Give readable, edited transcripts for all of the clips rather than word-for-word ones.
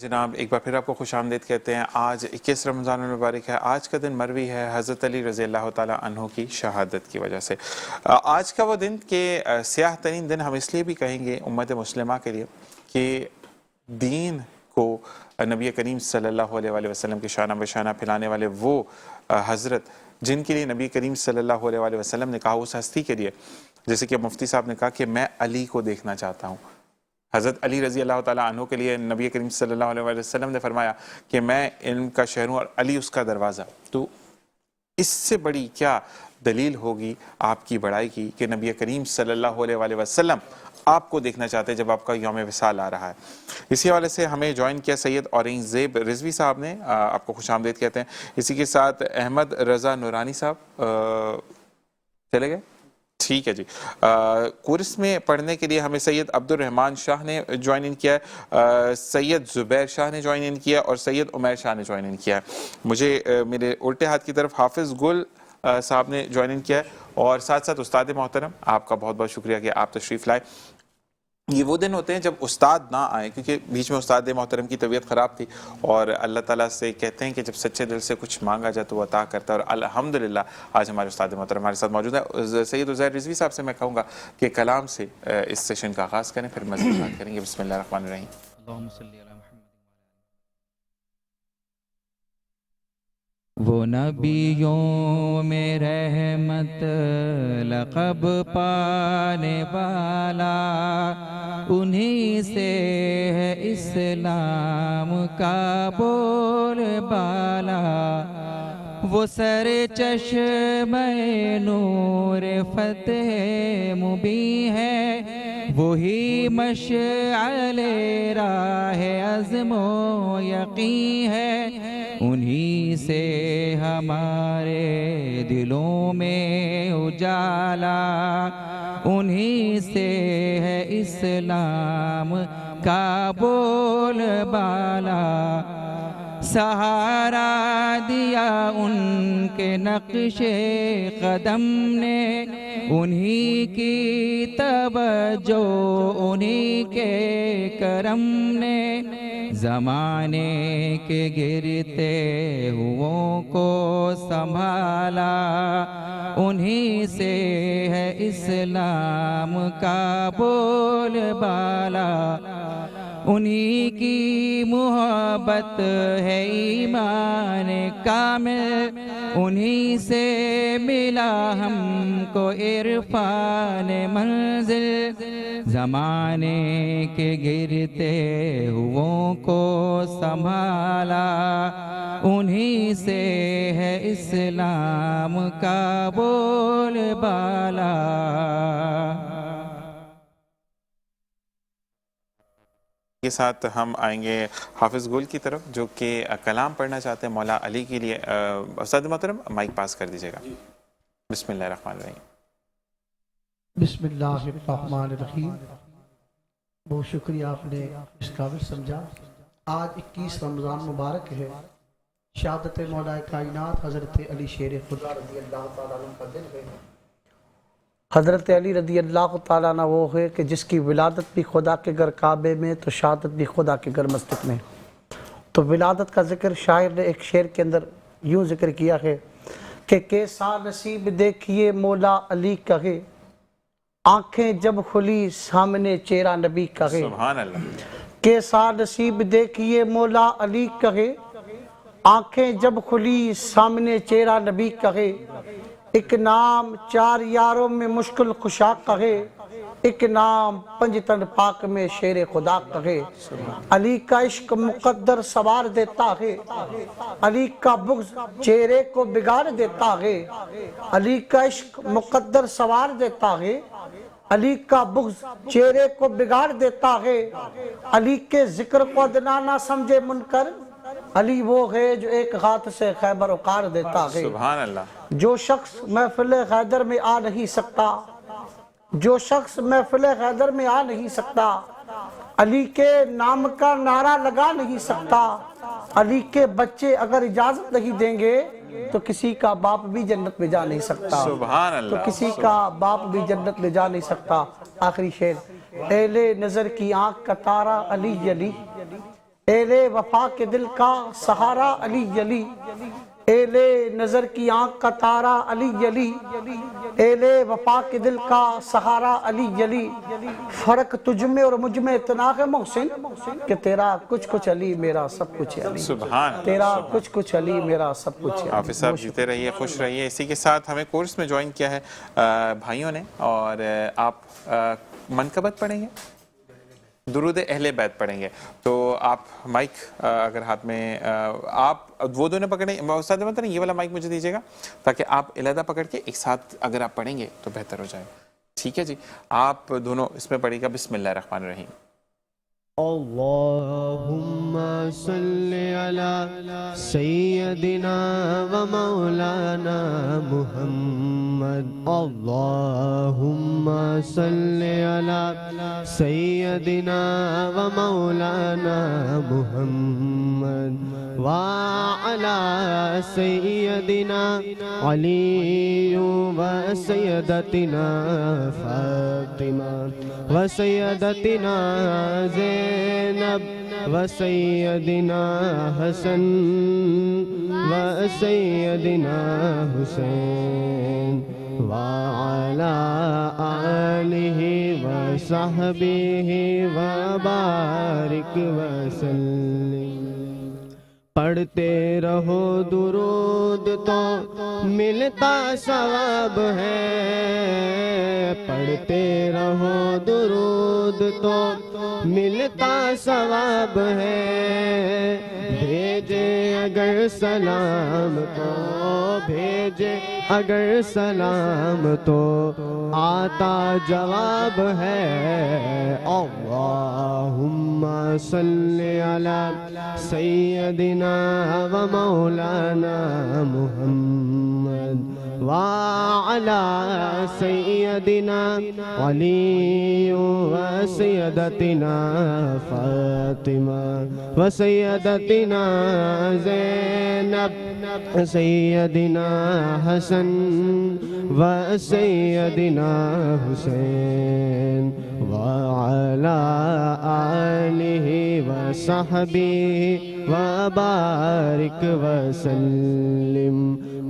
جناب ایک بار پھر آپ کو خوش آمدید کہتے ہیں۔ آج 21 رمضان المبارک ہے۔ آج کا دن مروی ہے حضرت علی رضی اللہ تعالیٰ عنہ کی شہادت کی وجہ سے۔ آج کا وہ دن کہ سیاہ ترین دن ہم اس لیے بھی کہیں گے امت مسلمہ کے لیے کہ دین کو نبی کریم صلی اللہ علیہ وسلم کی شانہ بشانہ پھیلانے والے وہ حضرت جن کے لیے نبی کریم صلی اللہ علیہ وسلم نے کہا اس ہستی کے لیے، جیسے کہ مفتی صاحب نے کہا کہ میں علی کو دیکھنا چاہتا ہوں۔ حضرت علی رضی اللہ تعالیٰ عنہ کے لیے نبی کریم صلی اللہ علیہ وسلم نے فرمایا کہ میں علم کا شہر ہوں اور علی اس کا دروازہ۔ تو اس سے بڑی کیا دلیل ہوگی آپ کی بڑائی کی کہ نبی کریم صلی اللہ علیہ وسلم آپ کو دیکھنا چاہتے ہیں جب آپ کا یوم وصال آ رہا ہے۔ اسی حوالے سے ہمیں جوائن کیا سید اورنگ زیب رضوی صاحب نے، آپ کو خوش آمدید کہتے ہیں۔ اسی کے ساتھ احمد رضا نورانی صاحب چلے گئے، ٹھیک ہے جی۔ کورس میں پڑھنے کے لیے ہمیں سید عبد الرحمن شاہ نے جوائن ان کیا ہے، سید زبیر شاہ نے جوائن ان کیا اور سید عمیر شاہ نے جوائن ان کیا ہے۔ مجھے میرے الٹے ہاتھ کی طرف حافظ گل صاحب نے جوائن ان کیا ہے، اور ساتھ ساتھ استاد محترم آپ کا بہت بہت شکریہ کہ آپ تشریف لائے۔ یہ وہ دن ہوتے ہیں جب استاد نہ آئے، کیونکہ بیچ میں استاد محترم کی طبیعت خراب تھی، اور اللہ تعالیٰ سے کہتے ہیں کہ جب سچے دل سے کچھ مانگا جائے تو وہ عطا کرتا ہے، اور الحمدللہ آج ہمارے استاد محترم ہمارے ساتھ موجود ہے۔ سید عزیر رضوی صاحب سے میں کہوں گا کہ کلام سے اس سیشن کا آغاز کریں، پھر مزید بات کریں گے۔ بسم اللہ الرحمن الرحیم۔ اللہم صلی علی محمد۔ وہ نبیوں میں رحمت لقب پانے والا، انہی سے ہے اسلام کا بول بالا۔ وہ سر چشم نور فتح مبین ہے، وہی مشعل راہ عزم و یقین ہے۔ انہی سے ہمارے دلوں میں اجالا، انہی سے ہے اسلام کا بول بالا۔ سہارا دیا ان کے نقش قدم نے، انہی کی توجہ انہی کے کرم نے، زمانے کے گرتے ہوں کو سنبھالا۔ انہی سے ہے اسلام کا بول بالا، انہی کی محبت ہے ایمان کامل، انہی سے ملا ہم کو عرفان منزل۔ زمانے کے گرتے ہوں کو سنبھالا، انہی سے ہے اسلام کا بول بالا۔ کے ساتھ ہم آئیں گے حافظ گل کی طرف جو کہ کلام پڑھنا چاہتے ہیں مولا علی کے لیے۔ استاد محترم مائک پاس کر دیجیے گا۔ بسم اللہ الرحمن الرحیم۔ بسم اللہ الرحمن الرحیم۔ بہت شکریہ آپ نے اس قابل سمجھا۔ آج 21 رمضان مبارک ہے، شہادت مولا کائنات حضرت علی شیر خدا رضی اللہ تعالیٰ عنہ کا دن ہے۔ حضرت علی رضی اللہ تعالیٰ عنہ وہ ہے کہ جس کی ولادت بھی خدا کے گھر کعبے میں تو شہادت بھی خدا کے گھر مسجد میں۔ تو ولادت کا ذکر شاعر نے ایک شعر کے اندر یوں ذکر کیا ہے کہ کیسا نصیب دیکھیے مولا علی کہے، آنکھیں جب کھلی سامنے چہرہ نبی کہے۔ سبحان اللہ۔ کیسا نصیب دیکھیے مولا علی کہے، آنکھیں جب کھلی سامنے چہرہ نبی کہے۔ ایک نام چار یاروں میں مشکل کشا کہے، ایک نام پنجتن پاک میں شیر خدا کہے۔ علی کا عشق مقدر سوار دیتا ہے، علی کا بغض چہرے کو بگاڑ دیتا ہے۔ علی کا عشق مقدر سوار دیتا ہے، علی کا بغض چہرے کو بگاڑ دیتا ہے۔ علی کے ذکر کو ادنا نہ سمجھے منکر، علی وہ ہے جو ایک ہاتھ سے خیبر اکار دیتا ہے۔ سبحان اللہ۔ جو شخص محفل حیدر میں آ نہیں سکتا، جو شخص محفل حیدر میں آ نہیں سکتا، علی کے نام کا نعرہ لگا نہیں سکتا، علی کے بچے اگر اجازت نہیں دیں گے تو کسی کا باپ بھی جنت میں جا نہیں سکتا۔ سبحان اللہ۔ تو کسی کا باپ بھی جنت میں جا نہیں سکتا۔ آخری شعر، اہل نظر کی آنکھ کا تارا علی علی، اہل وفا کے دل کا سہارا علی علی، اہل نظر کی آنکھ کا تارا علی علی، اہل وفا کے دل کا سہارا علی علی، فرق تجھ میں اور مجھ میں اتنا ہے محسن کہ تیرا کچھ کچھ علی میرا سب کچھ ہے علی، سبحان تیرا کچھ کچھ علی میرا سب کچھ ہے حافظ صاحب جیتے رہیے، خوش رہیے۔ اسی کے ساتھ ہمیں کورس میں جوائن کیا ہے بھائیوں نے، اور آپ منقبت پڑھیں گے، درود اہل بیت پڑھیں گے۔ تو آپ مائک اگر ہاتھ میں آپ وہ دونوں پکڑیں، استاد مطلب یہ والا مائک مجھے دیجیے گا تاکہ آپ علیحدہ پکڑ کے ایک ساتھ اگر آپ پڑھیں گے تو بہتر ہو جائے، ٹھیک ہے جی؟ آپ دونوں اس میں پڑھیے گا، بسم اللہ الرحمن الرحیم۔ اللہم صلی علی سیدنا و مولانا محمد، اللہم صلی علی سیدنا و مولانا محمد وعلی سیدنا علی و سیدتنا فاطمہ و سیدتنا زینب و سیدنا حسن و سیدنا حسین وعلی آلہ و صحبہ و بارک وسلم۔ پڑھتے رہو درود تو ملتا ثواب ہے، پڑھتے رہو درود تو ملتا ثواب ہے، بھیجے اگر سلام تو بھیجے اگر سلام تو آتا جواب ہے۔ اللہم صلی علی سیدنا و مولانا محمد وعلی سیدنا علی و سیدتنا فاطمہ و سیدتنا زینب و سیدنا حسن و سیدنا حسین وعلی آلہ و صحبہ و بارک وسلم۔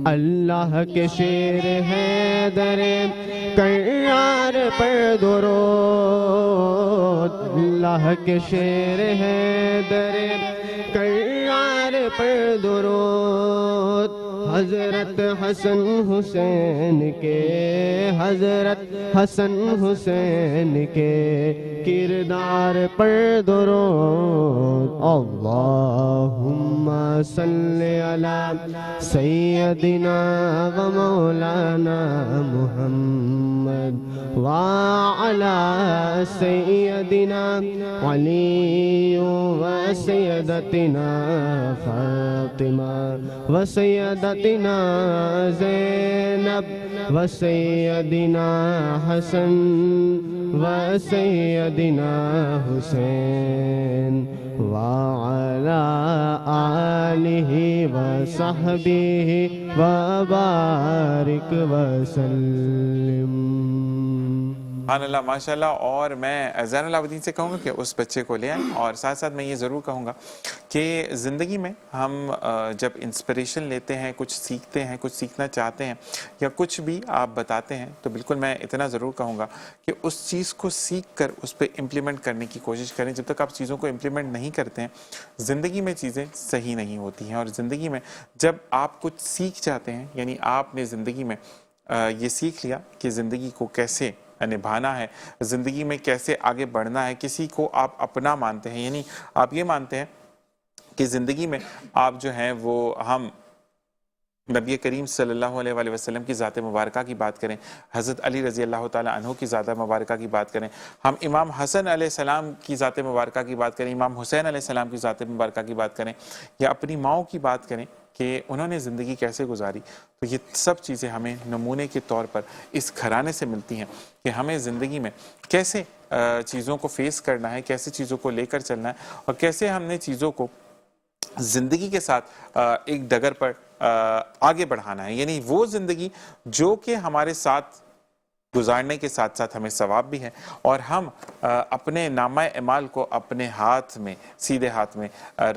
اللہ کے شیر حیدر کرار پر درود، اللہ کے شیر حیدر کرار پر درود، حضرت حسن حسین کے، حضرت حسن حسین کے کردار پر درود۔ اللہم صلی علی سیدنا و مولانا محمد وعلی سیدنا علی و سیدتنا فاطمہ و سیدتنا زینب و سیدنا حسن و سیدنا حسین وعلی آلہ و صحبہ و بارک وسلم۔ سبحان اللہ، ماشاء اللہ۔ اور میں زین العابدین سے کہوں گا کہ اس بچے کو لے آئیں، اور ساتھ ساتھ میں یہ ضرور کہوں گا کہ زندگی میں ہم جب انسپریشن لیتے ہیں، کچھ سیکھتے ہیں، کچھ سیکھنا چاہتے ہیں، یا کچھ بھی آپ بتاتے ہیں، تو بالکل میں اتنا ضرور کہوں گا کہ اس چیز کو سیکھ کر اس پہ امپلیمنٹ کرنے کی کوشش کریں۔ جب تک آپ چیزوں کو امپلیمنٹ نہیں کرتے ہیں، زندگی میں چیزیں صحیح نہیں ہوتی ہیں۔ اور زندگی میں جب آپ کچھ سیکھ جاتے ہیں، یعنی آپ نے زندگی میں یہ سیکھ لیا کہ زندگی کو کیسے نبھانا ہے، زندگی میں کیسے آگے بڑھنا ہے، کسی کو آپ اپنا مانتے ہیں، یعنی آپ یہ مانتے ہیں کہ زندگی میں آپ جو ہیں وہ ہم نبی کریم صلی اللہ علیہ وآلہ وسلم کی ذات مبارکہ کی بات کریں، حضرت علی رضی اللہ تعالیٰ عنہ کی ذات مبارکہ کی بات کریں، ہم امام حسن علیہ السلام کی ذات مبارکہ کی بات کریں، امام حسین علیہ السلام کی ذات مبارکہ کی بات کریں، یا اپنی ماؤں کی بات کریں کہ انہوں نے زندگی کیسے گزاری، تو یہ سب چیزیں ہمیں نمونے کے طور پر اس گھرانے سے ملتی ہیں کہ ہمیں زندگی میں کیسے چیزوں کو فیس کرنا ہے، کیسے چیزوں کو لے کر چلنا ہے، اور کیسے ہم نے چیزوں کو زندگی کے ساتھ ایک ڈگر پر آگے بڑھانا ہے، یعنی وہ زندگی جو کہ ہمارے ساتھ گزارنے کے ساتھ ساتھ ہمیں ثواب بھی ہے، اور ہم اپنے نامہ اعمال کو اپنے ہاتھ میں، سیدھے ہاتھ میں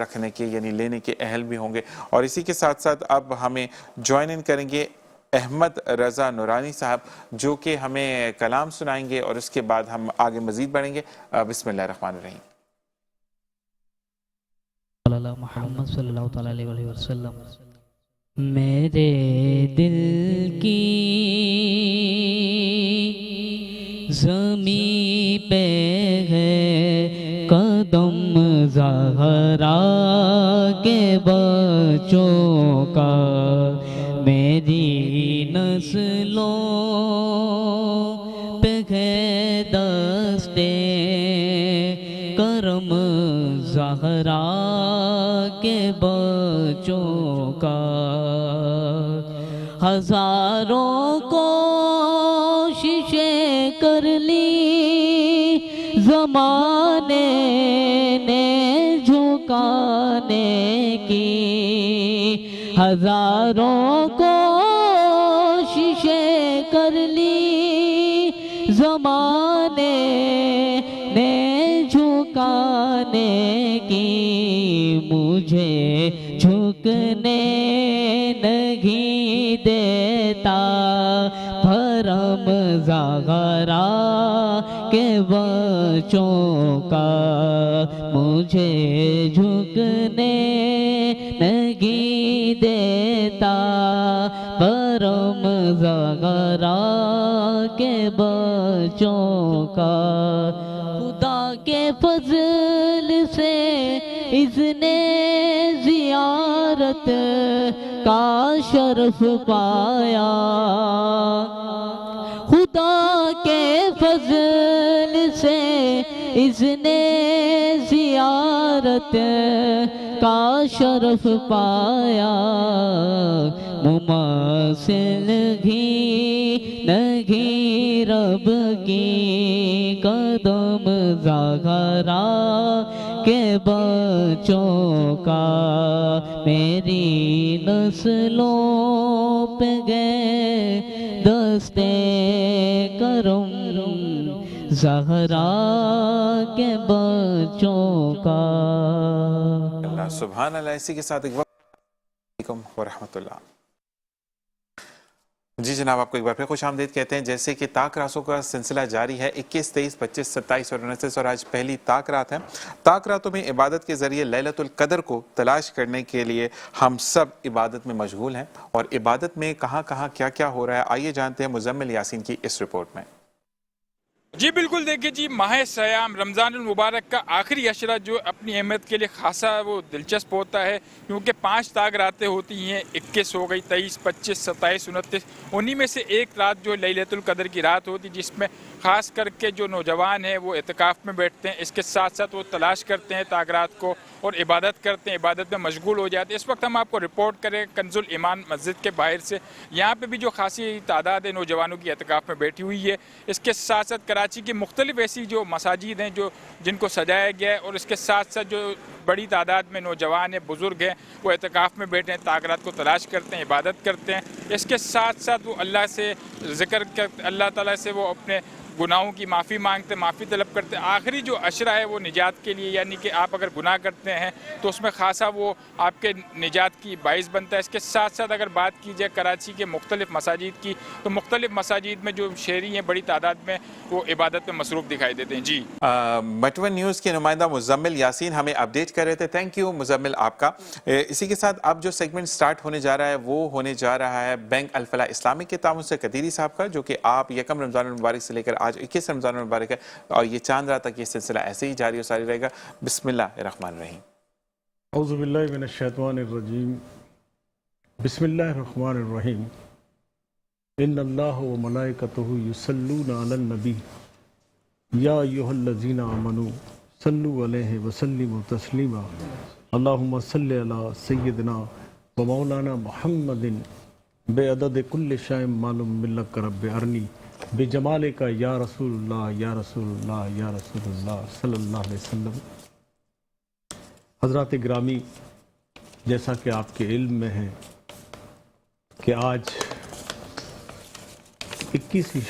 رکھنے کے یعنی لینے کے اہل بھی ہوں گے۔ اور اسی کے ساتھ ساتھ اب ہمیں جوائن ان کریں گے احمد رضا نورانی صاحب، جو کہ ہمیں کلام سنائیں گے، اور اس کے بعد ہم آگے مزید بڑھیں گے۔ بسم اللہ الرحمن الرحیم۔ محمد صلی اللہ تعالیٰ علیہ وسلم۔ میرے دل کی زمین پہ ہے قدم زہرا کے بچوں کا، میری نسلوں پہ ہے دستے کرم زہرا کے بچوں کا، ہزاروں کوششیں کر لی زمانے نے جھکانے کی، ہزاروں کوششیں کر لی زمانے نے جھکانے کی، مجھے جھکنے نہیں دیتا بھرم زہرا کے بچوں کا، مجھے جھکنے نہیں دیتا بھرم زہرا کے بچوں کا۔ خدا کے فضل سے اذن زیارت کا شرف پایا، خدا کے فضل سے اذن زیارت کا شرف پایا، مماثل بھی نہیں رب کی قدم زہرا کے بچوں کا، میری نسلوں پہ گئے دستے کرم زہرا کے بچوں کا۔ اللہ سبحان اللہ۔ اسی کے ساتھ ایک وقت علیکم ورحمۃ اللہ۔ جی جناب، آپ کو ایک بار پھر خوش آمدید کہتے ہیں۔ جیسے کہ طاق راتوں کا سلسلہ جاری ہے، 21، 23، 25، 27 اور 29، اور آج پہلی طاق رات ہے۔ طاق راتوں میں عبادت کے ذریعے لیلۃ القدر کو تلاش کرنے کے لیے ہم سب عبادت میں مشغول ہیں، اور عبادت میں کہاں کہاں کیا کیا ہو رہا ہے، آئیے جانتے ہیں مزمل یاسین کی اس رپورٹ میں۔ جی بالکل، دیکھیے جی، ماہ سیام رمضان المبارک کا آخری عشرہ جو اپنی اہمیت کے لیے خاصا وہ دلچسپ ہوتا ہے، کیونکہ 5 طاق راتیں ہوتی ہیں، 21 ہو گئی، 23، 25، 27، 29، انہی میں سے ایک رات جو لیلۃ القدر کی رات ہوتی، جس میں خاص کر کے جو نوجوان ہیں وہ اعتکاف میں بیٹھتے ہیں، اس کے ساتھ ساتھ وہ تلاش کرتے ہیں طاق رات کو اور عبادت کرتے ہیں، عبادت میں مشغول ہو جاتے ہیں۔ اس وقت ہم آپ کو رپورٹ کریں کنز الایمان مسجد کے باہر سے، یہاں پہ بھی جو خاصی تعداد ہے نوجوانوں کی اعتکاف میں بیٹھی ہوئی ہے۔ اس کے ساتھ ساتھ کراچی کی مختلف ایسی جو مساجد ہیں جن کو سجایا گیا ہے، اور اس کے ساتھ ساتھ جو بڑی تعداد میں نوجوان ہیں، بزرگ ہیں، وہ اعتکاف میں بیٹھے ہیں، طاق رات کو تلاش کرتے ہیں، عبادت کرتے ہیں۔ اس کے ساتھ ساتھ وہ اللہ سے ذکر کرتے، اللہ تعالیٰ سے وہ اپنے گناہوں کی معافی مانگتے، معافی طلب کرتے ہیں۔ آخری جو عشرہ ہے وہ نجات کے لیے، یعنی کہ آپ اگر گناہ کرتے ہیں تو اس میں خاصا وہ آپ کے نجات کی باعث بنتا ہے۔ اس کے ساتھ ساتھ اگر بات کی جائے کراچی کے مختلف مساجد کی، تو مختلف مساجد میں جو شہری ہیں بڑی تعداد میں وہ عبادت میں مصروف دکھائی دیتے ہیں۔ جی مٹون نیوز کے نمائندہ مزمل یاسین ہمیں اپڈیٹ کر رہے تھے، تھینک یو مزمل آپ کا۔ اسی کے ساتھ اب جو سیگمنٹ سٹارٹ ہونے جا رہا ہے وہ ہونے جا رہا ہے بینک الفلاح اسلامی کے تعاون سے قدیری صاحب کا، جو کہ آپ یکم رمضان المبارک سے لے کر آج 21 رمضان المبارک ہے، اور یہ چاند رات تک یہ سلسلہ ایسے ہی جاری و ساری رہے گا۔ بسم اللہ الرحمن الرحیم۔ اعوذ باللہ من الشیطان الرجیم، بسم اللہ الرحمن الرحیم۔ ان اللہ و ملائکتہ یصلون علی النبی یا ایھا الذین آمنوا صلوا علیہ وسلموا تسلیما، اللہم صلی علی سیدنا و مولانا محمد بعدد کل شیء معلوم ملک رب ارنی بجمالک یا رسول اللہ یا رسول اللہ یا رسول اللہ صلی اللہ علیہ وسلم۔ حضرات گرامی، جیسا کہ آپ کے علم میں ہے کہ آج 21ویں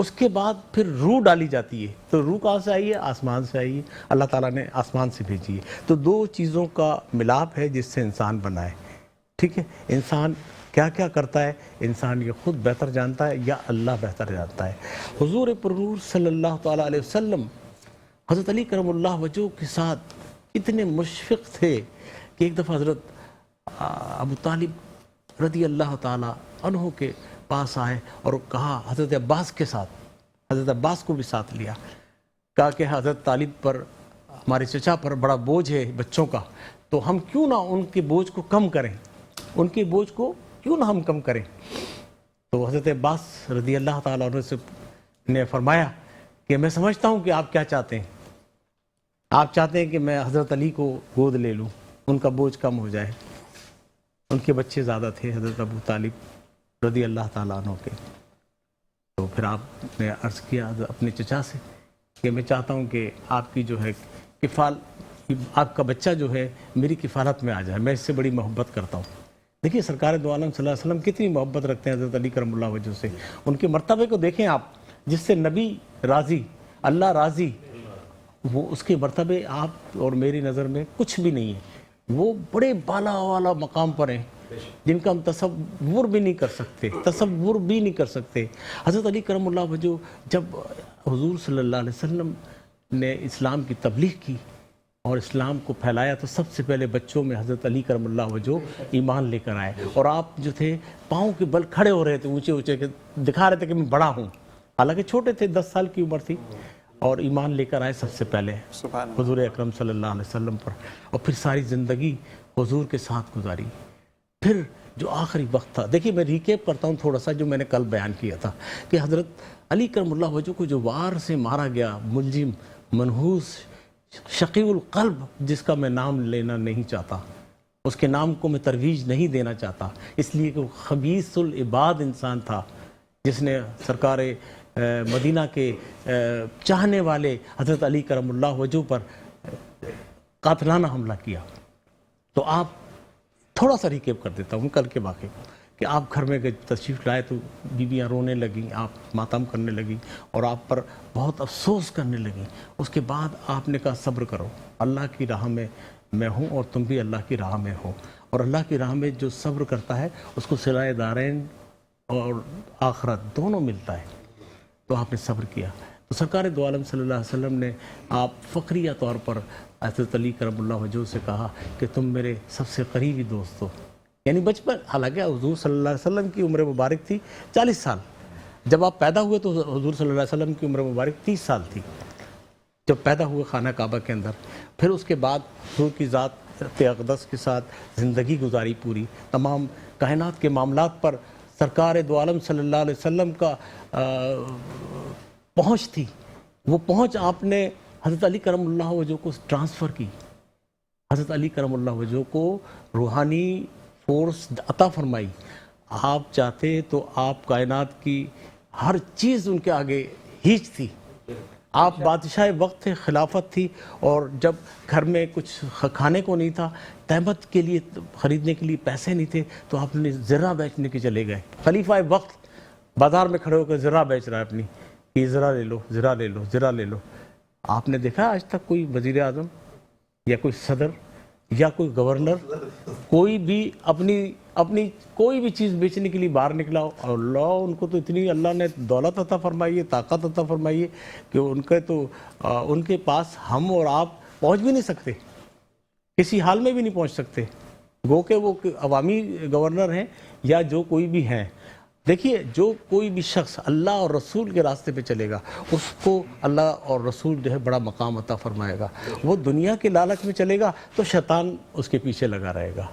اس کے بعد پھر روح ڈالی جاتی ہے. تو روح کہاں سے آئی ہے؟ آسمان سے آئی ہے. اللہ تعالیٰ نے آسمان سے بھیجی ہے. تو دو چیزوں کا ملاپ ہے جس سے انسان بنا ہے. ٹھیک ہے. انسان کیا کیا کرتا ہے انسان یہ خود بہتر جانتا ہے یا اللہ بہتر جانتا ہے. حضور پرنور صلی اللہ تعالیٰ علیہ وسلم حضرت علی کرم اللہ وجہ کے ساتھ اتنے مشفق تھے کہ ایک دفعہ حضرت ابو طالب رضی اللہ تعالیٰ عنہ کے پاس آئے اور کہا حضرت عباس کے ساتھ، حضرت عباس کو بھی ساتھ لیا، کہا کہ حضرت طالب پر، ہمارے چچا پر بڑا بوجھ ہے بچوں کا، تو ہم کیوں نہ ان کے بوجھ کو کم کریں، ان کے بوجھ کو کیوں نہ ہم کم کریں. تو حضرت عباس رضی اللہ تعالیٰ عنہ سے نے فرمایا کہ میں سمجھتا ہوں کہ آپ کیا چاہتے ہیں. آپ چاہتے ہیں کہ میں حضرت علی کو گود لے لوں، ان کا بوجھ کم ہو جائے. ان کے بچے زیادہ تھے حضرت ابو طالب رضی اللہ تعالیٰ عنہ کے. تو پھر آپ نے عرض کیا اپنے چچا سے کہ میں چاہتا ہوں کہ آپ کی جو ہے آپ کا بچہ جو ہے میری کفالت میں آ جائے، میں اس سے بڑی محبت کرتا ہوں. دیکھیے سرکار دو عالم صلی اللہ علیہ وسلم کتنی محبت رکھتے ہیں حضرت علی کرم اللہ وجہ سے. ان کے مرتبے کو دیکھیں آپ، جس سے نبی راضی، اللہ راضی، وہ اس کے مرتبے آپ اور میری نظر میں کچھ بھی نہیں ہے. وہ بڑے بالا والا مقام پر ہیں جن کا ہم تصور بھی نہیں کر سکتے. حضرت علی کرم اللہ وجہ جب حضور صلی اللہ علیہ وسلم نے اسلام کی تبلیغ کی اور اسلام کو پھیلایا تو سب سے پہلے بچوں میں حضرت علی کرم اللہ وجہ ایمان لے کر آئے. اور آپ جو تھے پاؤں کے بل کھڑے ہو رہے تھے اونچے اونچے، دکھا رہے تھے کہ میں بڑا ہوں، حالانکہ چھوٹے تھے، 10 سال کی عمر تھی، اور ایمان لے کر آئے سب سے پہلے حضور اکرم صلی اللہ علیہ وسلم پر. اور پھر ساری زندگی حضور کے ساتھ گزاری. پھر جو آخری وقت تھا، دیکھیے میں ریکیپ کرتا ہوں تھوڑا سا جو میں نے کل بیان کیا تھا کہ حضرت علی کرم اللہ وجہ کو جو وار سے مارا گیا، ملجم، منحوس، شقی القلب، جس کا میں نام لینا نہیں چاہتا، اس کے نام کو میں ترویج نہیں دینا چاہتا، اس لیے کہ وہ خبیث العباد انسان تھا جس نے سرکار مدینہ کے چاہنے والے حضرت علی کرم اللہ وجہ پر قاتلانہ حملہ کیا. تو آپ تھوڑا سا ریکیپ کر دیتا ہوں کل کے واقعے کو کہ آپ گھر میں تشریف لائے تو بیویاں رونے لگیں، آپ ماتم کرنے لگیں اور آپ پر بہت افسوس کرنے لگیں. اس کے بعد آپ نے کہا صبر کرو، اللہ کی راہ میں ہوں اور تم بھی اللہ کی راہ میں ہو، اور اللہ کی راہ میں جو صبر کرتا ہے اس کو صلاح دارین اور آخرت دونوں ملتا ہے. تو آپ نے صبر کیا. تو سرکار دو عالم صلی اللہ علیہ وسلم نے آپ فخریہ طور پر حضرت علی کرم اللہ وجہ سے کہا کہ تم میرے سب سے قریبی دوست ہو. یعنی بچپن، حالانکہ حضور صلی اللہ علیہ وسلم کی عمر مبارک تھی 40 سال، جب آپ پیدا ہوئے تو حضور صلی اللہ علیہ وسلم کی عمر مبارک 30 سال تھی جب پیدا ہوئے خانہ کعبہ کے اندر. پھر اس کے بعد حضور کی ذات اقدس کے ساتھ زندگی گزاری پوری. تمام کائنات کے معاملات پر سرکار دو عالم صلی اللہ علیہ وسلم کا پہنچ تھی. وہ پہنچ آپ نے حضرت علی کرم اللہ وجہ کو ٹرانسفر کی. حضرت علی کرم اللہ وجہ کو روحانی فورس عطا فرمائی. آپ چاہتے تو آپ کائنات کی ہر چیز ان کے آگے ہیچ تھی. آپ بادشاہ وقت تھے، خلافت تھی، اور جب گھر میں کچھ کھانے کو نہیں تھا، تہمت کے لیے خریدنے کے لیے پیسے نہیں تھے، تو آپ نے زرہ بیچنے کے چلے گئے. خلیفہ وقت بازار میں کھڑے ہو کر زرہ بیچ رہا ہے اپنی، یہ زرہ لے لو، زرہ لے لو، زرہ لے لو. آپ نے دیکھا آج تک کوئی وزیر اعظم یا کوئی صدر یا کوئی گورنر کوئی بھی اپنی کوئی بھی چیز بیچنے کے لیے باہر نکلا ہو؟ اور اللہ ان کو تو اتنی اللہ نے دولت عطا فرمائی ہے، طاقت عطا فرمائی ہے کہ ان کے پاس ہم اور آپ پہنچ بھی نہیں سکتے، کسی حال میں بھی نہیں پہنچ سکتے، گو کہ وہ عوامی گورنر ہیں یا جو کوئی بھی ہیں. دیکھیے جو کوئی بھی شخص اللہ اور رسول کے راستے پہ چلے گا اس کو اللہ اور رسول جو ہے بڑا مقام عطا فرمائے گا. وہ دنیا کے لالچ میں چلے گا تو شیطان اس کے پیچھے لگا رہے گا.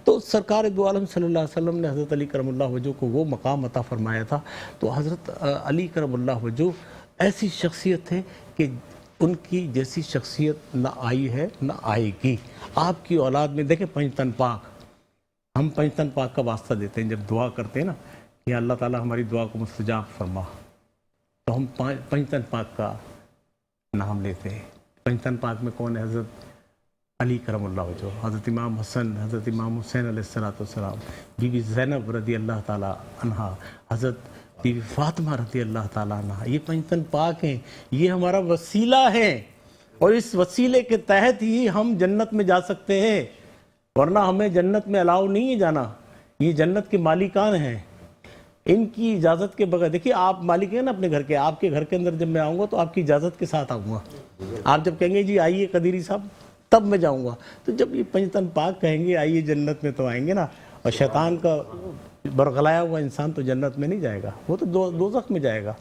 تو سرکار دو عالم صلی اللہ علیہ وسلم نے حضرت علی کرم اللہ وجہ کو وہ مقام عطا فرمایا تھا. تو حضرت علی کرم اللہ وجہ ایسی شخصیت تھے کہ ان کی جیسی شخصیت نہ آئی ہے نہ آئے گی. آپ کی اولاد میں دیکھیں پنجتن پاک، ہم پنجتن پاک کا واسطہ دیتے ہیں جب دعا کرتے ہیں نا کہ اللہ تعالیٰ ہماری دعا کو مستجاب فرما، تو ہم پنجتن پاک کا نام لیتے ہیں. پنجتن پاک میں کون ہے؟ حضرت علی کرم اللہ وجہ، حضرت امام حسن، حضرت امام حسین علیہ السلام، بی بی زینب رضی اللہ تعالیٰ عنہا، حضرت بی بی فاطمہ رضی اللہ تعالیٰ عنہ، یہ پنجتن پاک ہیں، یہ ہمارا وسیلہ ہے، اور اس وسیلے کے تحت ہی ہم جنت میں جا سکتے ہیں، ورنہ ہمیں جنت میں الاؤ نہیں ہے جانا۔ یہ جنت کے مالکان ہیں، ان کی اجازت کے بغیر، دیکھیے آپ مالک ہیں نا اپنے گھر کے، آپ کے گھر کے اندر جب میں آؤں گا تو آپ کی اجازت کے ساتھ آؤں گا۔ آپ جب کہیں گے جی آئیے قدیری صاحب، تب میں جاؤں گا۔ تو جب یہ پنجتن پاک کہیں گے آئیے جنت میں، تو آئیں گے نا۔ اور شیطان کا برگلایا ہوا انسان تو جنت میں نہیں جائے گا، وہ تو دوزخ میں جائے گا۔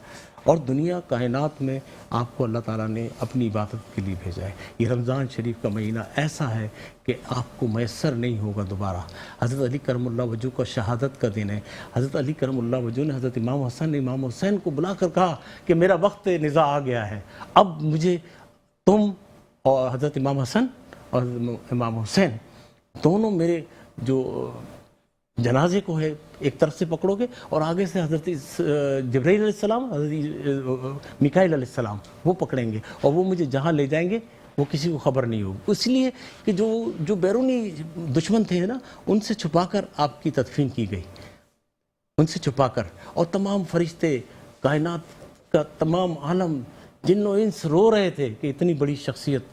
اور دنیا کائنات میں آپ کو اللہ تعالیٰ نے اپنی عبادت کے لیے بھیجا ہے۔ یہ رمضان شریف کا مہینہ ایسا ہے کہ آپ کو میسر نہیں ہوگا دوبارہ۔ حضرت علی کرم اللہ وجہ کا شہادت کا دن ہے۔ حضرت علی کرم اللہ وجہ نے حضرت امام حسین کو بلا کر کہا کہ میرا وقت نزاع آ گیا ہے، اب مجھے تم اور حضرت امام حسن اور امام حسین دونوں میرے جو جنازے کو ہے ایک طرف سے پکڑو گے، اور آگے سے حضرت جبرائیل علیہ السلام، حضرت میکائیل علیہ السلام وہ پکڑیں گے، اور وہ مجھے جہاں لے جائیں گے وہ کسی کو خبر نہیں ہوگی۔ اس لیے کہ جو بیرونی دشمن تھے نا، ان سے چھپا کر آپ کی تدفین کی گئی، ان سے چھپا کر، اور تمام فرشتے، کائنات کا تمام عالم، جن و انس رو رہے تھے کہ اتنی بڑی شخصیت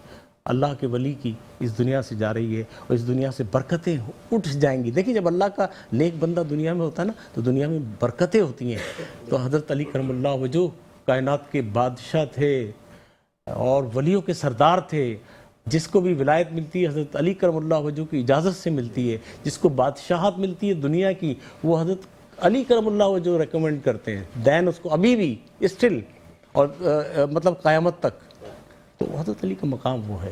اللہ کے ولی کی اس دنیا سے جا رہی ہے، اور اس دنیا سے برکتیں اٹھ جائیں گی۔ دیکھیں جب اللہ کا نیک بندہ دنیا میں ہوتا ہے نا تو دنیا میں برکتیں ہوتی ہیں۔ تو حضرت علی کرم اللہ وجہ کائنات کے بادشاہ تھے اور ولیوں کے سردار تھے۔ جس کو بھی ولایت ملتی ہے حضرت علی کرم اللہ وجہ کی اجازت سے ملتی ہے، جس کو بادشاہت ملتی ہے دنیا کی، وہ حضرت علی کرم اللہ وجہ ریکمنڈ کرتے ہیں، دین اس کو ابھی بھی اسٹل، اور مطلب قیامت تک۔ تو حضرت علی کا مقام وہ ہے۔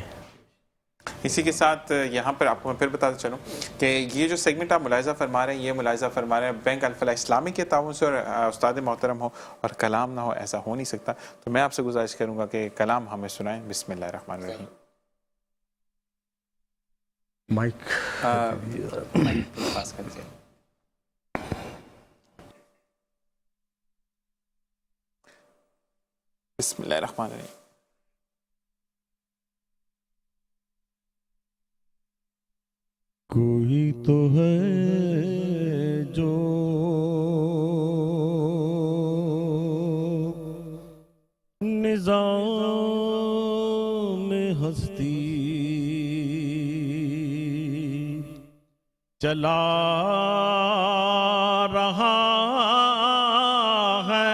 اسی کے ساتھ یہاں پر آپ کو میں پھر بتاتا چلوں کہ یہ جو سیگمنٹ آپ ملاحظہ فرما رہے ہیں، یہ ملاحظہ فرما رہے ہیں بینک الفلاح اسلامی کے تعاون سے، اور استاد محترم ہو اور کلام نہ ہو، ایسا ہو نہیں سکتا۔ تو میں آپ سے گزارش کروں گا کہ کلام ہمیں سنائیں۔ بسم اللہ الرحمن الرحیم۔ مائک پاس کر دیجیے۔ بسم اللہ الرحمن الرحیم۔ کوئی تو ہے جو نظام ہستی چلا رہا ہے،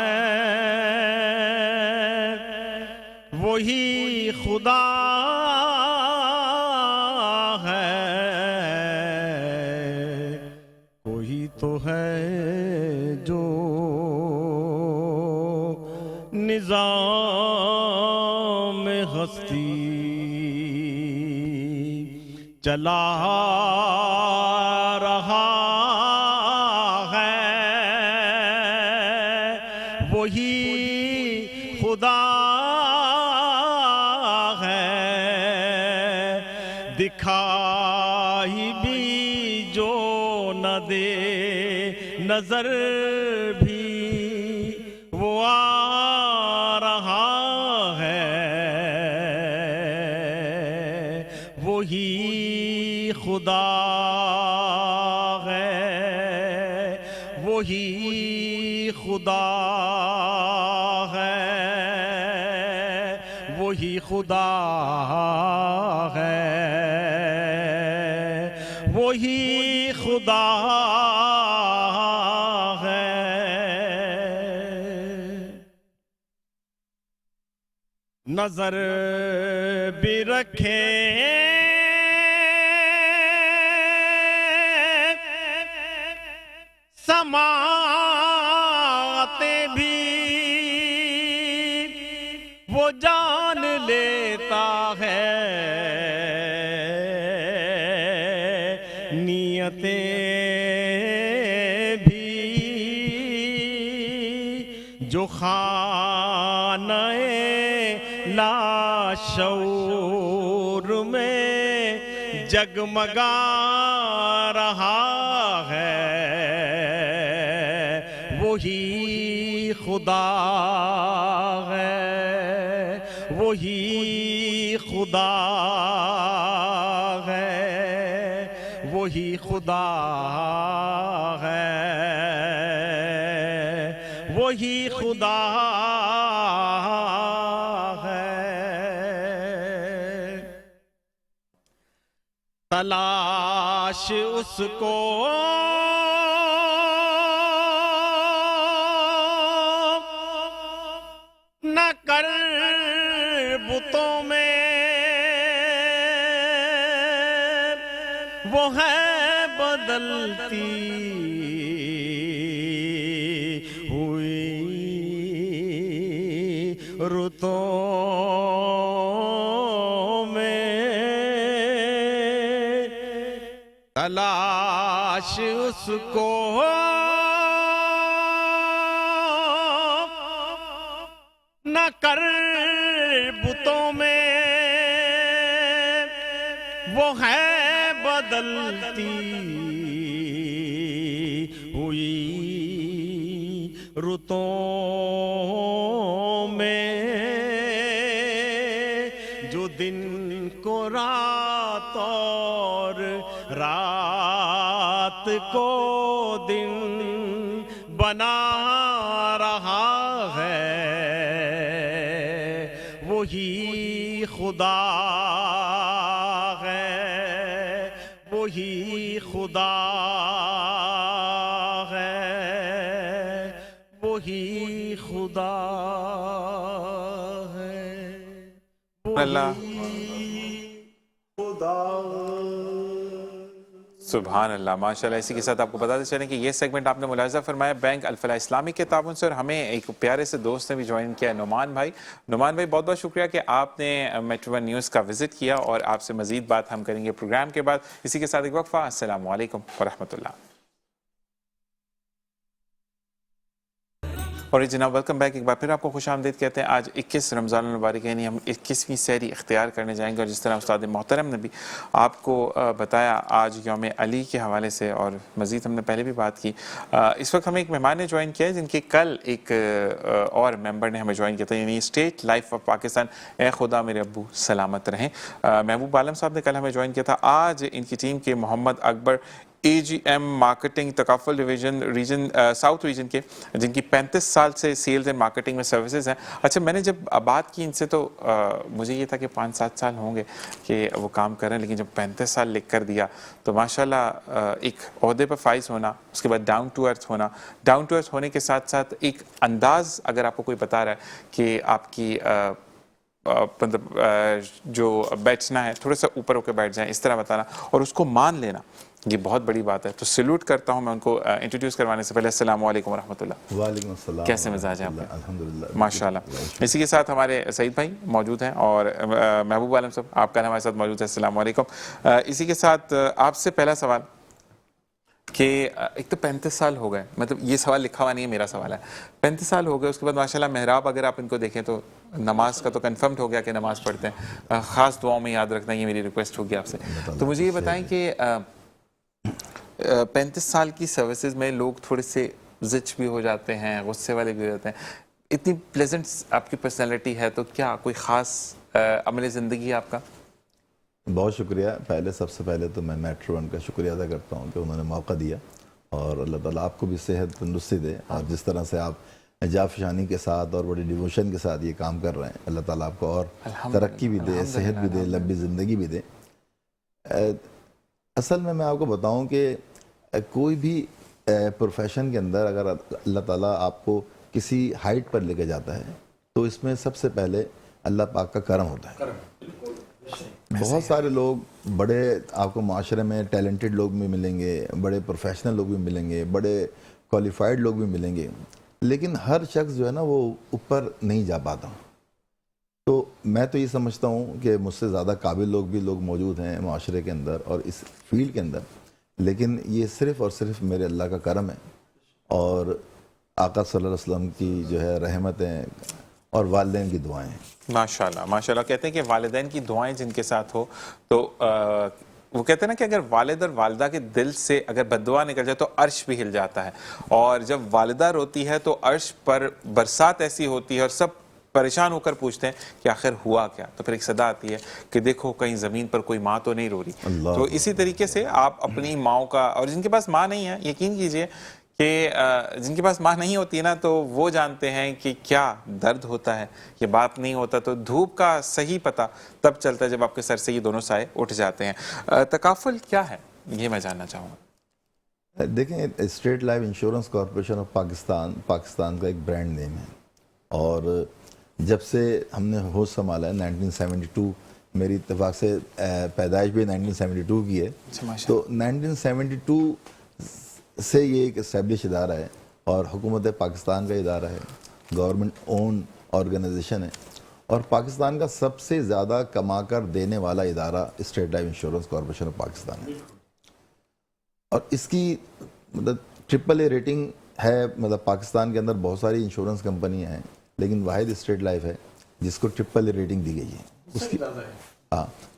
وہی خدا نظام ہستی چلا رہا ہے، وہی خدا ہے، دکھائی بھی جو نہ دے نظر بھی وہ آ رہا ہے، وہی خدا ہے، وہی خدا ہے، وہی خدا ہے، وہی خدا نظر بھی رکھیں سماعتیں بھی وہ جان لیتا ہے، نیتیں بھی جو خانہ لا شعور میں جگمگا رہا ہے، وہی خدا ہے، وہی خدا ہے، وہی خدا ہے، وہی وہی خدا ہے تلاش اس کو نہ کر بتوں میں وہ ہے بدلتی ہوئی رتوں میں تلاش اس کو نہ کر بتوں میں وہ ہے بدلتی ہوئی رتوں میں جو دن کو رات اور رات کو دن بنا رہا ہے وہی خدا ہے وہی خدا ہے وہی خدا ہے اللہ خدا سبحان اللہ ماشاءاللہ. اسی کے ساتھ آپ کو بتاتے چلیں کہ یہ سیگمنٹ آپ نے ملاحظہ فرمایا بینک الفلاح اسلامی کے تعاون سے, اور ہمیں ایک پیارے سے دوست نے بھی جوائن کیا, نعمان بھائی. نعمان بھائی بہت بہت شکریہ کہ آپ نے میٹرو ون نیوز کا وزٹ کیا, اور آپ سے مزید بات ہم کریں گے پروگرام کے بعد. اسی کے ساتھ ایک وقفہ. السلام علیکم ورحمۃ اللہ. اور جناب ویلکم بیک. ایک بار پھر آپ کو خوش آمدید کہتے ہیں. آج 21 رمضان المبارک, یعنی ہم 21ویں سحری اختیار کرنے جائیں گے, اور جس طرح استاد محترم نے بھی آپ کو بتایا آج یوم علی کے حوالے سے, اور مزید ہم نے پہلے بھی بات کی. اس وقت ہمیں ایک مہمان نے جوائن کیا ہے جن کے کل ایک اور ممبر نے ہمیں جوائن کیا تھا, یعنی اسٹیٹ لائف آف پاکستان. اے خدا میرے ابو سلامت رہیں. محبوب عالم صاحب نے کل ہمیں جوائن کیا تھا. آج ان کی ٹیم کے محمد اکبر AGM مارکیٹنگ تکافل ریجن ساؤتھ ریجن کے, جن کی 35 سال سے سیلز اینڈ مارکیٹنگ میں سروسز ہیں. اچھا, میں نے جب بات کی ان سے تو مجھے یہ تھا کہ 5-7 سال ہوں گے کہ وہ کام کر رہے ہیں, لیکن جب 35 سال لکھ کر دیا تو ماشاءاللہ ایک عہدے پر فائز ہونا, اس کے بعد ڈاؤن ٹو ارتھ ہونا, ڈاؤن ٹو ارتھ ہونے کے ساتھ ساتھ ایک انداز, اگر آپ کو کوئی بتا رہا ہے کہ آپ کی مطلب جو بیٹھنا ہے تھوڑا سا اوپر ہو کے بیٹھ جائیں, اس طرح بتانا اور اس کو مان لینا, یہ بہت بڑی بات ہے. تو سیلوٹ کرتا ہوں میں ان کو. انٹروڈیوس کروانے سے پہلے السلام علیکم ورحمۃ اللہ. وعلیکم السلام. کیسے مزاج ہیں آپ کے؟ الحمدللہ ماشاءاللہ. اسی کے ساتھ ہمارے سعید بھائی موجود ہیں, اور محبوب عالم صاحب آپ کا ہمارے ساتھ موجود ہے. السلام علیکم. اسی کے ساتھ آپ سے پہلا سوال کہ ایک تو 35 سال ہو گئے, مطلب یہ سوال لکھا ہوا نہیں ہے, میرا سوال ہے. 35 سال ہو گئے, اس کے بعد ماشاءاللہ محراب اگر آپ ان کو دیکھیں تو نماز کا تو کنفرمڈ ہو گیا کہ نماز پڑھتے ہیں, خاص دعاؤں میں یاد رکھنا, یہ میری ریکویسٹ ہوگی آپ سے. تو مجھے یہ بتائیں کہ 35 سال کی سروسز میں لوگ تھوڑے سے زچ بھی ہو جاتے ہیں, غصے والے بھی ہو جاتے ہیں. اتنی پلیزنٹ آپ کی پرسنالٹی ہے, تو کیا کوئی خاص عمل زندگی ہے آپ کا؟ بہت شکریہ. سب سے پہلے تو میں میٹرو ون کا شکریہ ادا کرتا ہوں کہ انہوں نے موقع دیا, اور اللہ تعالیٰ آپ کو بھی صحت تندرستی دے, اور جس طرح سے آپ جافشانی کے ساتھ اور بڑی ڈیووشن کے ساتھ یہ کام کر رہے ہیں, اللہ تعالیٰ آپ کو اور ترقی بھی دے, صحت بھی دے, لمبی زندگی بھی دے. اصل میں آپ کو بتاؤں کہ کوئی بھی پروفیشن کے اندر اگر اللہ تعالیٰ آپ کو کسی ہائٹ پر لے کے جاتا ہے تو اس میں سب سے پہلے اللہ پاک کا کرم ہوتا ہے. بہت سارے لوگ بڑے آپ کو معاشرے میں ٹیلنٹڈ لوگ بھی ملیں گے, بڑے پروفیشنل لوگ بھی ملیں گے, بڑے کوالیفائڈ لوگ بھی ملیں گے, لیکن ہر شخص جو ہے نا وہ اوپر نہیں جا پاتا. تو میں تو یہ سمجھتا ہوں کہ مجھ سے زیادہ قابل لوگ موجود ہیں معاشرے کے اندر اور اس فیلڈ کے اندر, لیکن یہ صرف اور صرف میرے اللہ کا کرم ہے, اور آقا صلی اللہ علیہ وسلم کی جو ہے رحمتیں اور والدین کی دعائیں. ماشاءاللہ ماشاءاللہ. کہتے ہیں کہ والدین کی دعائیں جن کے ساتھ ہو تو وہ کہتے ہیں نا کہ اگر والد اور والدہ کے دل سے اگر بد دعا نکل جائے تو عرش بھی ہل جاتا ہے, اور جب والدہ روتی ہے تو عرش پر برسات ایسی ہوتی ہے اور سب پریشان ہو کر پوچھتے ہیں کہ آخر ہوا کیا. تو پھر ایک صدا آتی ہے کہ دیکھو کہیں زمین پر کوئی ماں تو نہیں رو رہی. تو اسی طریقے سے آپ اپنی ماؤں کا, اور جن کے پاس ماں نہیں ہے یقین کیجئے کہ جن کے پاس ماں نہیں ہوتی ہے نا تو وہ جانتے ہیں کہ کیا درد ہوتا ہے. یہ باپ نہیں ہوتا تو دھوپ کا صحیح پتہ تب چلتا ہے جب آپ کے سر سے یہ دونوں سائے اٹھ جاتے ہیں. تکافل کیا ہے یہ میں جاننا چاہوں گا. دیکھیں state life insurance corporation of Pakistan کا ایک برانڈ نیم ہے، اور جب سے ہم نے ہوش سنبھالا ہے 1972، میری اتفاق سے پیدائش بھی 1972 کی ہے، تو 1972 سے یہ ایک اسٹیبلش ادارہ ہے اور حکومت پاکستان کا ادارہ ہے، گورنمنٹ اون آرگنائزیشن ہے، اور پاکستان کا سب سے زیادہ کما کر دینے والا ادارہ state life insurance corporation of Pakistan ہے. اور اس کی مطلب AAA ریٹنگ ہے. مطلب پاکستان کے اندر بہت ساری انشورنس کمپنیاں ہیں لیکن واحد اسٹیٹ لائف ہے جس کو AAA ریٹنگ دی گئی ہے.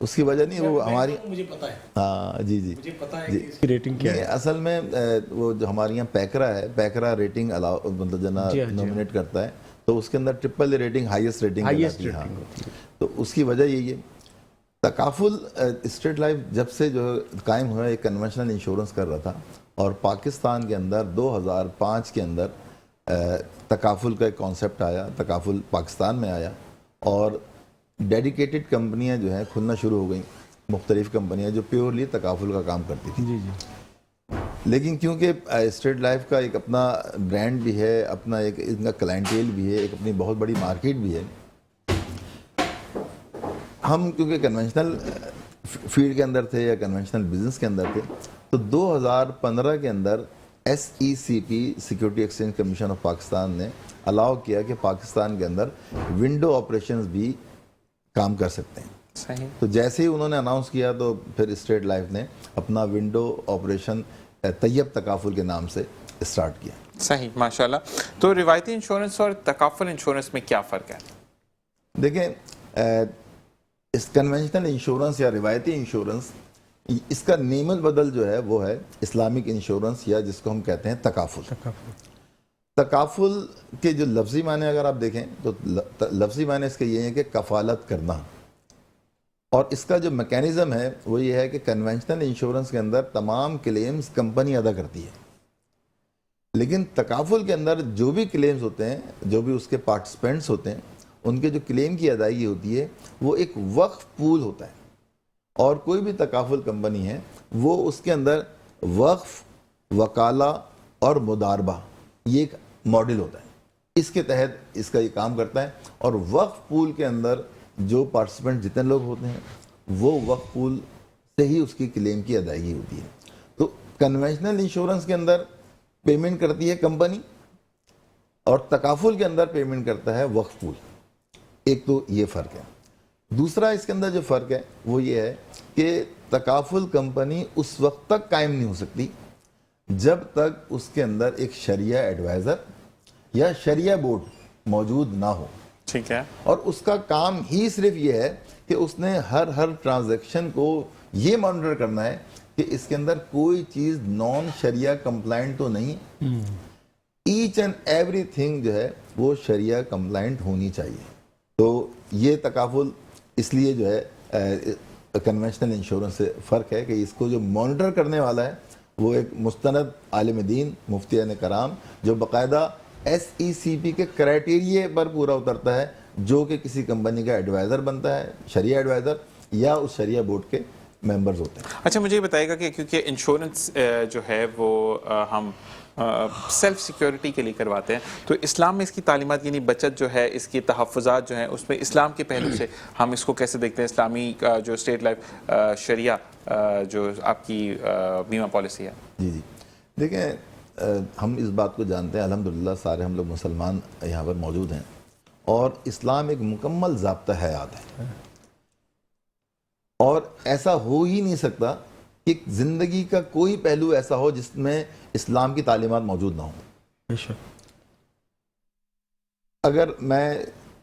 اس کی وجہ نہیں، وہ ہماری مجھے پتا ہے. ہاں جی جی مجھے پتا ہے کہ اس کی ریٹنگ کیا ہے. اصل میں وہ جو ہمارے یہاں پیکرا ہے، پیکرا ریٹنگ مطلب جنا نومینیٹ کرتا ہے، تو اس کے اندر AAA ریٹنگ ہائیسٹ ریٹنگ ہوتی ہے. تو اس کی وجہ یہی ہے. تکافل اسٹیٹ لائف جب سے جو قائم ہوا ایک کنونشنل انشورنس کر رہا تھا، اور پاکستان کے اندر 2005 کے اندر تکافل کا ایک کانسیپٹ آیا، تکافل پاکستان میں آیا، اور ڈیڈیکیٹڈ کمپنیاں جو ہیں کھلنا شروع ہو گئیں، مختلف کمپنیاں جو پیورلی تکافل کا کام کرتی تھیں. جی جی. لیکن کیونکہ اسٹیٹ لائف کا ایک اپنا برانڈ بھی ہے، اپنا ایک ان کا کلائنٹیل بھی ہے، ایک اپنی بہت بڑی مارکیٹ بھی ہے، ہم کیونکہ کنونشنل فیلڈ کے اندر تھے یا کنونشنل بزنس کے اندر تھے، تو 2015 کے اندر SECP security exchange commission of Pakistan نے الاؤ کیا کہ پاکستان کے اندر ونڈو آپریشنز بھی کام کر سکتے ہیں. صحیح. تو جیسے ہی انہوں نے اناؤنس کیا تو پھر اسٹیٹ لائف نے اپنا ونڈو آپریشن طیب تکافل کے نام سے اسٹارٹ کیا. صحیح، ماشاءاللہ. تو روایتی انشورنس اور تکافل انشورنس میں کیا فرق ہے؟ دیکھیں اس کنونشنل انشورنس یا روایتی انشورنس، اس کا نیم البدل جو ہے وہ ہے اسلامک انشورنس، یا جس کو ہم کہتے ہیں تکافل. تکافل کے جو لفظی معنی اگر آپ دیکھیں تو لفظی معنی اس کے یہ ہے کہ کفالت کرنا، اور اس کا جو میکینزم ہے وہ یہ ہے کہ کنونشنل انشورنس کے اندر تمام کلیمز کمپنی ادا کرتی ہے، لیکن تکافل کے اندر جو بھی کلیمز ہوتے ہیں، جو بھی اس کے پارٹیسپینٹس ہوتے ہیں، ان کے جو کلیم کی ادائیگی ہوتی ہے وہ ایک وقف پول ہوتا ہے. اور کوئی بھی تکافل کمپنی ہے وہ اس کے اندر وقف، وکالہ اور مداربہ یہ ایک ماڈل ہوتا ہے، اس کے تحت اس کا یہ کام کرتا ہے. اور وقف پول کے اندر جو پارٹیسپینٹ جتنے لوگ ہوتے ہیں وہ وقف پول سے ہی اس کی کلیم کی ادائیگی ہوتی ہے. تو کنونشنل انشورنس کے اندر پیمنٹ کرتی ہے کمپنی، اور تکافل کے اندر پیمنٹ کرتا ہے وقف پول. ایک تو یہ فرق ہے. دوسرا اس کے اندر جو فرق ہے وہ یہ ہے کہ تکافل کمپنی اس وقت تک قائم نہیں ہو سکتی جب تک اس کے اندر ایک شریعہ ایڈوائزر یا شریعہ بورڈ موجود نہ ہو. ٹھیک ہے. اور اس کا کام ہی صرف یہ ہے کہ اس نے ہر ٹرانزیکشن کو یہ مانیٹر کرنا ہے کہ اس کے اندر کوئی چیز نان شریعہ کمپلائنٹ تو نہیں. ایچ اینڈ ایوری تھنگ جو ہے وہ شریعہ کمپلائنٹ ہونی چاہیے. تو یہ تکافل اس لیے جو ہے کنونشنل انشورنس سے فرق ہے کہ اس کو جو مانیٹر کرنے والا ہے وہ ایک مستند عالم دین مفتیان کرام جو باقاعدہ SECP کے کرائٹیریے پر پورا اترتا ہے، جو کہ کسی کمپنی کا ایڈوائزر بنتا ہے، شریعہ ایڈوائزر، یا اس شریعہ بورڈ کے ممبرز ہوتے ہیں. اچھا مجھے یہ بتائے گا کہ کیونکہ انشورنس جو ہے وہ ہم سیلف سیکیورٹی کے لیے کرواتے ہیں، تو اسلام میں اس کی تعلیمات یعنی بچت جو ہے، اس کی تحفظات جو ہیں، اس میں اسلام کے پہلو سے ہم اس کو کیسے دیکھتے ہیں؟ اسلامی جو اسٹیٹ لائف شریعہ جو آپ کی بیمہ پالیسی ہے. جی جی دیکھیں ہم اس بات کو جانتے ہیں، الحمدللہ سارے ہم لوگ مسلمان یہاں پر موجود ہیں، اور اسلام ایک مکمل ضابطہ حیات ہے، اور ایسا ہو ہی نہیں سکتا کہ زندگی کا کوئی پہلو ایسا ہو جس میں اسلام کی تعلیمات موجود نہ ہوں. اگر میں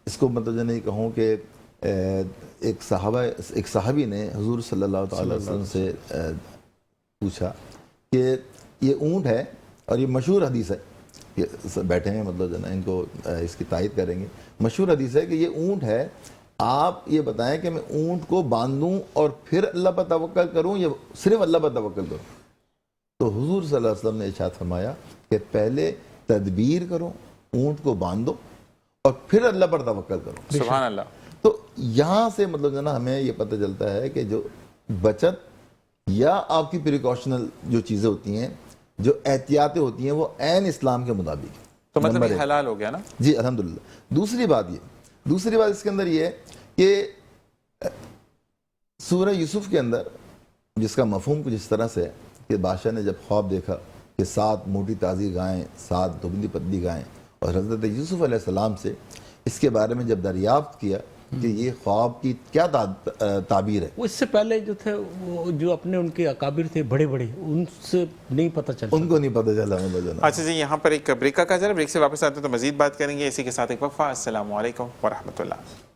اس کو مطلب نہیں کہوں کہ ایک صحابی نے حضور صلی اللہ تعالی وسلم سے پوچھا کہ یہ اونٹ ہے، اور یہ مشہور حدیث ہے، یہ بیٹھے ہیں مطلب جو نا ان کو اس کی تائید کریں گے، مشہور حدیث ہے کہ یہ اونٹ ہے، آپ یہ بتائیں کہ میں اونٹ کو باندھوں اور پھر اللہ پر توکل کروں یا صرف اللہ پر توکل کروں؟ تو حضور صلی اللہ علیہ وسلم نے ارشاد فرمایا کہ پہلے تدبیر کرو، اونٹ کو باندھو اور پھر اللہ پر توکل کرو. سبحان اللہ. تو یہاں سے مطلب جو ہے نا ہمیں یہ پتہ چلتا ہے کہ جو بچت یا آپ کی پریکاشنل جو چیزیں ہوتی ہیں، جو احتیاطیں ہوتی ہیں، وہ عین اسلام کے مطابق. تو مطلب یہ حلال ہو گیا نا؟ جی الحمدللہ. دوسری بات اس کے اندر یہ ہے کہ سورہ یوسف کے اندر جس کا مفہوم کچھ اس طرح سے ہے کہ بادشاہ نے جب خواب دیکھا کہ 7 موٹی تازی گائیں، 7 دبلی پتلی گائیں، اور حضرت یوسف علیہ السلام سے اس کے بارے میں جب دریافت کیا کہ یہ خواب کی کیا تعبیر ہے. وہ اس سے پہلے جو تھے، وہ جو اپنے ان کے اکابر تھے بڑے بڑے، ان سے نہیں پتہ چلا، ان کو نہیں پتہ چلا. اچھا جی، یہاں پر ایک بریک کا جا رہا ہے، بریک سے واپس آتے ہیں تو مزید بات کریں گے. اسی کے ساتھ ایک وقفہ. السلام علیکم ورحمۃ اللہ.